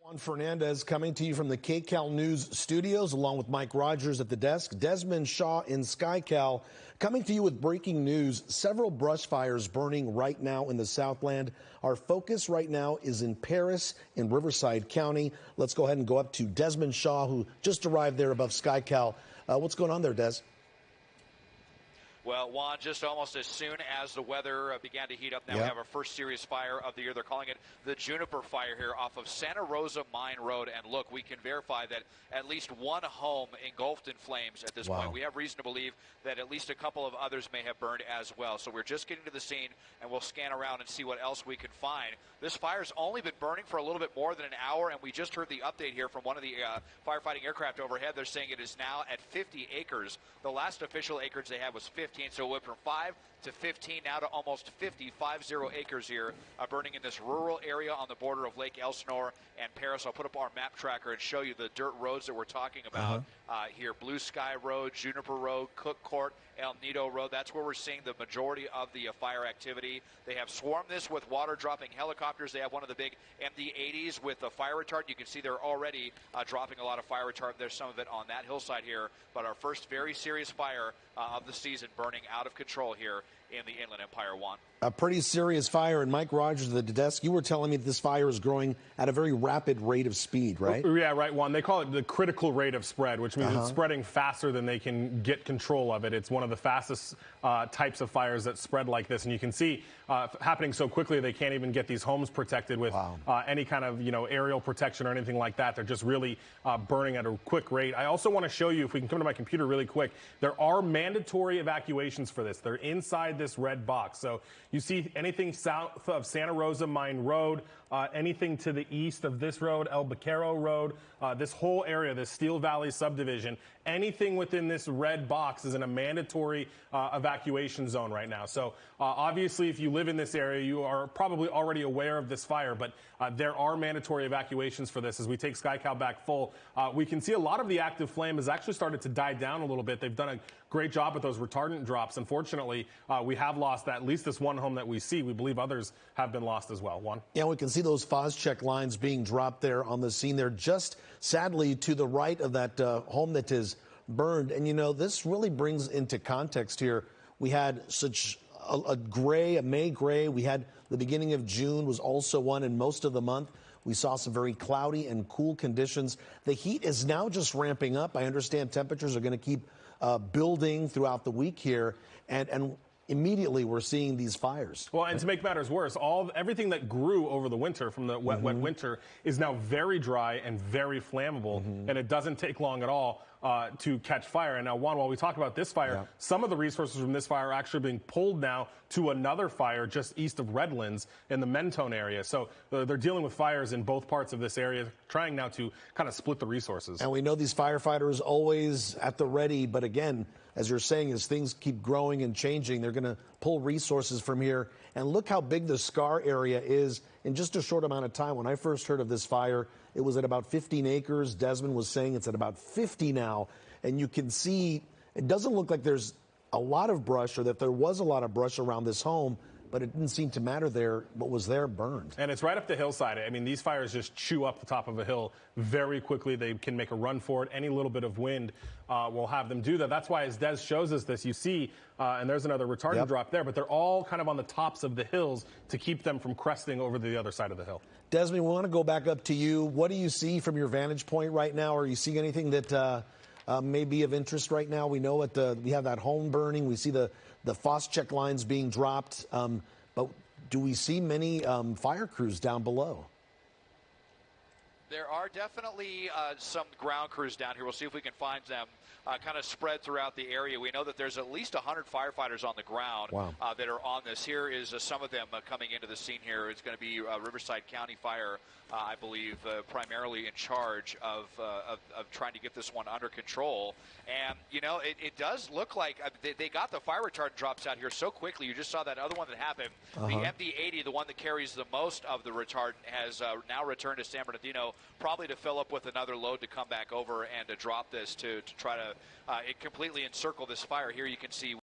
Juan Fernandez coming to you from the KCAL News studios along with Mike Rogers at the desk. Desmond Shaw in SkyCal coming to you with breaking news. Several brush fires burning right now in the Southland. Our focus right now is in Paris in Riverside County. Let's go ahead and go up to Desmond Shaw, who just arrived there above SkyCal. What's going on there, Des? Well, Juan, just almost as soon as the weather began to heat up, now we have our first serious fire of the year. They're calling it the Juniper fire here off of Santa Rosa Mine Road. And look, we can verify that at least one home engulfed in flames at this point. We have reason to believe that at least a couple of others may have burned as well. So we're just getting to the scene, and we'll scan around and see what else we can find. This fire's only been burning for a little bit more than an hour, and we just heard the update here from one of the firefighting aircraft overhead. They're saying it is now at 50 acres. The last official acreage they had was 15, so it went from 5 to 15, now to almost 50 acres here, burning in this rural area on the border of Lake Elsinore and Paris. I'll put up our map tracker and show you the dirt roads that we're talking about here. Blue Sky Road, Juniper Road, Cook Court, El Nido Road. That's where we're seeing the majority of the fire activity. They have swarmed this with water-dropping helicopters. They have one of the big MD-80s with a fire retardant. You can see they're already dropping a lot of fire retardant. There's some of it on that hillside here. But our first very serious fire of the season burning out of control here in the Inland Empire, Juan. A pretty serious fire. And Mike Rogers at the desk, you were telling me that this fire is growing at a very rapid rate of speed, right? Yeah, right, Juan. They call it the critical rate of spread, which means it's spreading faster than they can get control of it. It's one of the fastest types of fires that spread like this. And you can see happening so quickly they can't even get these homes protected with any kind of aerial protection or anything like that. They're just really burning at a quick rate. I also want to show you, if we can come to my computer really quick, there are mandatory evacuations for this. They're inside this red box. So you see anything south of Santa Rosa Mine Road, anything to the east of this road, El Baquero Road, this whole area, this Steel Valley subdivision, anything within this red box is in a mandatory evacuation zone right now. So obviously, if you live in this area, you are probably already aware of this fire, but there are mandatory evacuations for this. As we take SkyCal back full, we can see a lot of the active flame has actually started to die down a little bit. They've done a great job with those retardant drops. Unfortunately, we have lost at least this one home that we see. We believe others have been lost as well. One. Yeah, we can see those Phos-Check lines being dropped there on the scene. They're just, sadly, to the right of that home that is burned. And, this really brings into context here. We had such a May gray. We had the beginning of June was also one, and most of the month we saw some very cloudy and cool conditions. The heat is now just ramping up. I understand temperatures are going to keep building throughout the week here, and immediately we're seeing these fires. Well, and to make matters worse, everything that grew over the winter from the wet winter is now very dry and very flammable, and it doesn't take long at all to catch fire. And now, Juan, while we talk about this fire, some of the resources from this fire are actually being pulled now to another fire just east of Redlands in the Mentone area. So they're dealing with fires in both parts of this area, trying now to kind of split the resources. And we know these firefighters always at the ready, but again, as you're saying, as things keep growing and changing, they're going to pull resources from here. And look how big the scar area is in just a short amount of time. When I first heard of this fire, it was at about 15 acres. Desmond was saying it's at about 50 now. And you can see it doesn't look like there's a lot of brush or that there was a lot of brush around this home, but it didn't seem to matter there. What was there burned. And it's right up the hillside. I mean, these fires just chew up the top of a hill very quickly. They can make a run for it. Any little bit of wind will have them do that. That's why, as Des shows us this, you see, and there's another retardant drop there, but they're all kind of on the tops of the hills to keep them from cresting over to the other side of the hill. Desmond, we want to go back up to you. What do you see from your vantage point right now? Are you seeing anything that may be of interest right now? We know we have that home burning. We see the Phos-Check lines being dropped. But do we see many fire crews down below? There are definitely some ground crews down here. We'll see if we can find them kind of spread throughout the area. We know that there's at least 100 firefighters on the ground that are on this. Here is some of them coming into the scene here. It's going to be Riverside County Fire, I believe, primarily in charge of trying to get this one under control. And, it does look like they got the fire retardant drops out here so quickly. You just saw that other one that happened. The MD-80, the one that carries the most of the retardant, has now returned to San Bernardino, probably to fill up with another load to come back over and to drop this to try to completely encircle this fire. Here you can see